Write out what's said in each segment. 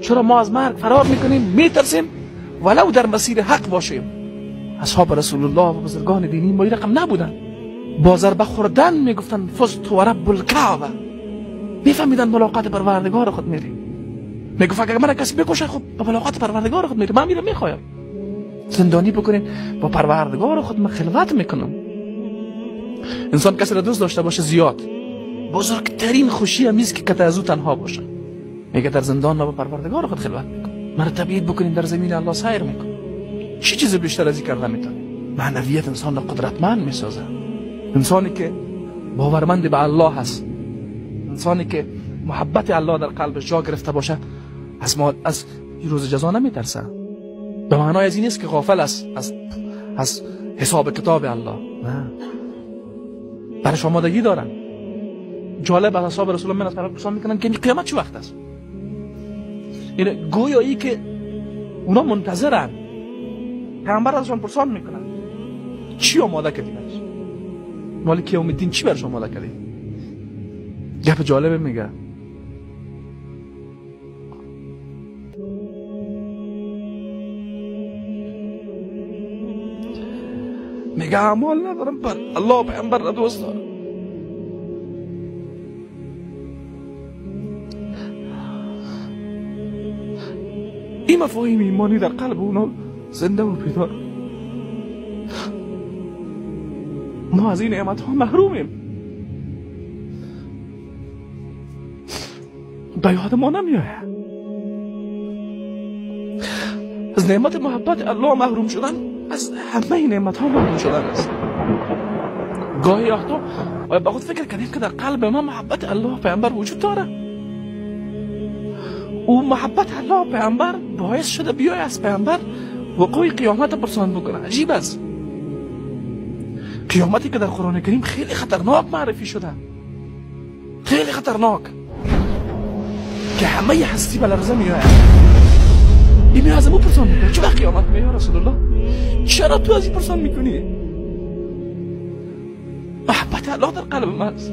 چرا ما از مرگ فرار میکنیم، میترسیم ولو در مسیر حق باشیم؟ اصحاب رسول الله و بزرگان دینی ما این رقم نبودن. با ضربه خوردن میگفتن فزت و رب الکعبه. میفهمیدن ملاقات پروردگار خود میریم. میگفت اگر من کسی بکشه خب با ملاقات پروردگار خود میریم. من میرم میخوایم زندانی بکنین با پروردگار خود من خلوت میکنم. انسان کسی را دوست داشته باشه زیاد، بزرگترین خوشی همیست که کته از او تنها باشه. میگه در زندان با پروردگار خود خلوت میکنم. مرتبیت بکنین در زمین الله سیر میکنم. چی چیز بیشتر از این کردن میتونه؟ معنویت انسان را قدرتمند میسازه. انسانی که باورمند به الله هست، انسانی که محبت الله در قلبش جا گرفته باشه، از روز جزا نمیترسه. به معنای از این نیست که غافل است از حساب کتاب الله. نه، برش آمادگی دارن. جالب از اصحاب رسول الله من از پرسان میکنن که قیامت چه وقت است؟ یعنی گویایی که اونا منتظرن. پیامبر ازشان پرسان میکنن چی آماده کردی برش؟ مالک یوم الدین چی برش آماده کردی؟ گپ جالبه میگه اعمال ندارم پر الله پیامبر را دوست دارم. این مفاهیم ایمانی در قلب اونا زنده و بیدار. ما از این نعمت ها محرومیم. به یاد ما نمیآید. از نعمت محبت الله محروم شدن از همه نعمت ها محروم شدن است. گاهی وقتا باید با خود فکر کنیم که در قلب ما محبت الله پیامبر وجود داره. او محبت الله پیامبر باعث شده بیای از پیامبر وقوع قیامت پرسان بکنه. عجیب است. قیامتی که در قرآن کریم خیلی خطرناک معرفی شده، خیلی خطرناک، که همه هستی به لرزه میآید. این از او پرسان میکنه چه وقت قیامت میاد رسول الله؟ چرا تو از این پرسان میکنی؟ محبت الله در قلب من است.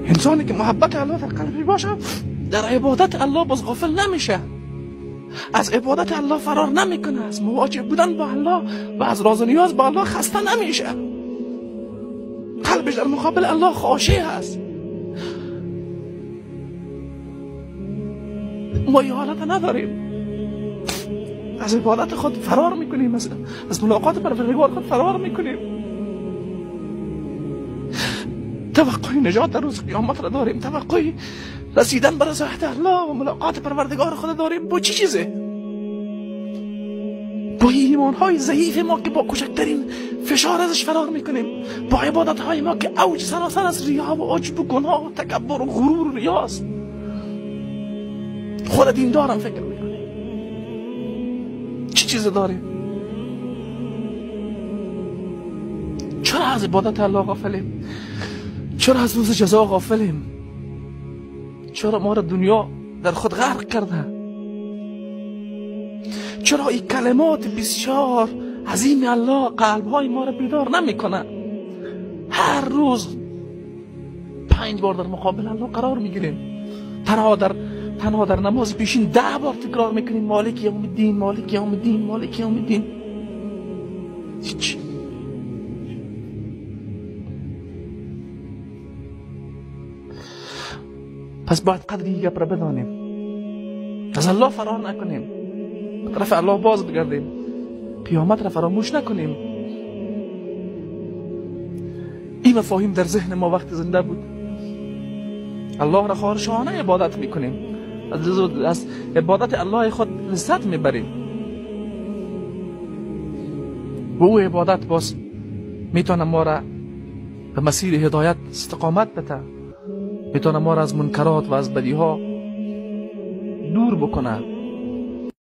انسانی که محبت الله در قلبی باشه در عبادت الله باز غافل نمیشه، از عبادت الله فرار نمیکنه، از مواجه بودن با الله و از راز و نیاز با الله خسته نمیشه. قلبش در مقابل الله خاشع هست. ما این حالت نداریم. از عبادت خود فرار میکنیم، از ملاقات پروردگار خود فرار میکنیم. توقعی نجات در روز قیامت را داریم، توقعی رسیدن به رضایت الله و ملاقات پروردگار خود داریم. با چی چیزه؟ با ایمانهای ضعیف ما که با کوچکترین فشار ازش فرار میکنیم، با عبادتهای ما که اوج سراسر از ریا و عجب و گناه و تکبر و غرور و ریاست. خود دیندارم فکر میکنیم چی چیز داریم؟ چرا از عبادت الله غافلیم؟ چرا از روز جزا غافلیم؟ چرا ما را دنیا در خود غرق کرده؟ چرا این کلمات بسیار عظیم الله قلب‌های ما را بیدار نمی‌کنه؟ هر روز 5 بار در مقابل الله قرار میگیریم، تنها در نماز پیشین 10 بار تکرار میکنیم مالک یوم الدین، مالک یوم الدین، مالک یوم الدین. هیچ. پس باید قدری گپ را بدانیم، از الله فرار نکنیم، به طرف الله باز بگردیم، قیامت را فراموش نکنیم. این مفاهیم در ذهن ما وقت زنده بود. الله را خواهرشانه عبادت میکنیم، از عبادت الله خود لذت میبریم و او عبادت باز میتونه ما را به مسیر هدایت استقامت بده، میتونه ما را از منکرات و از بدیها دور بکنه.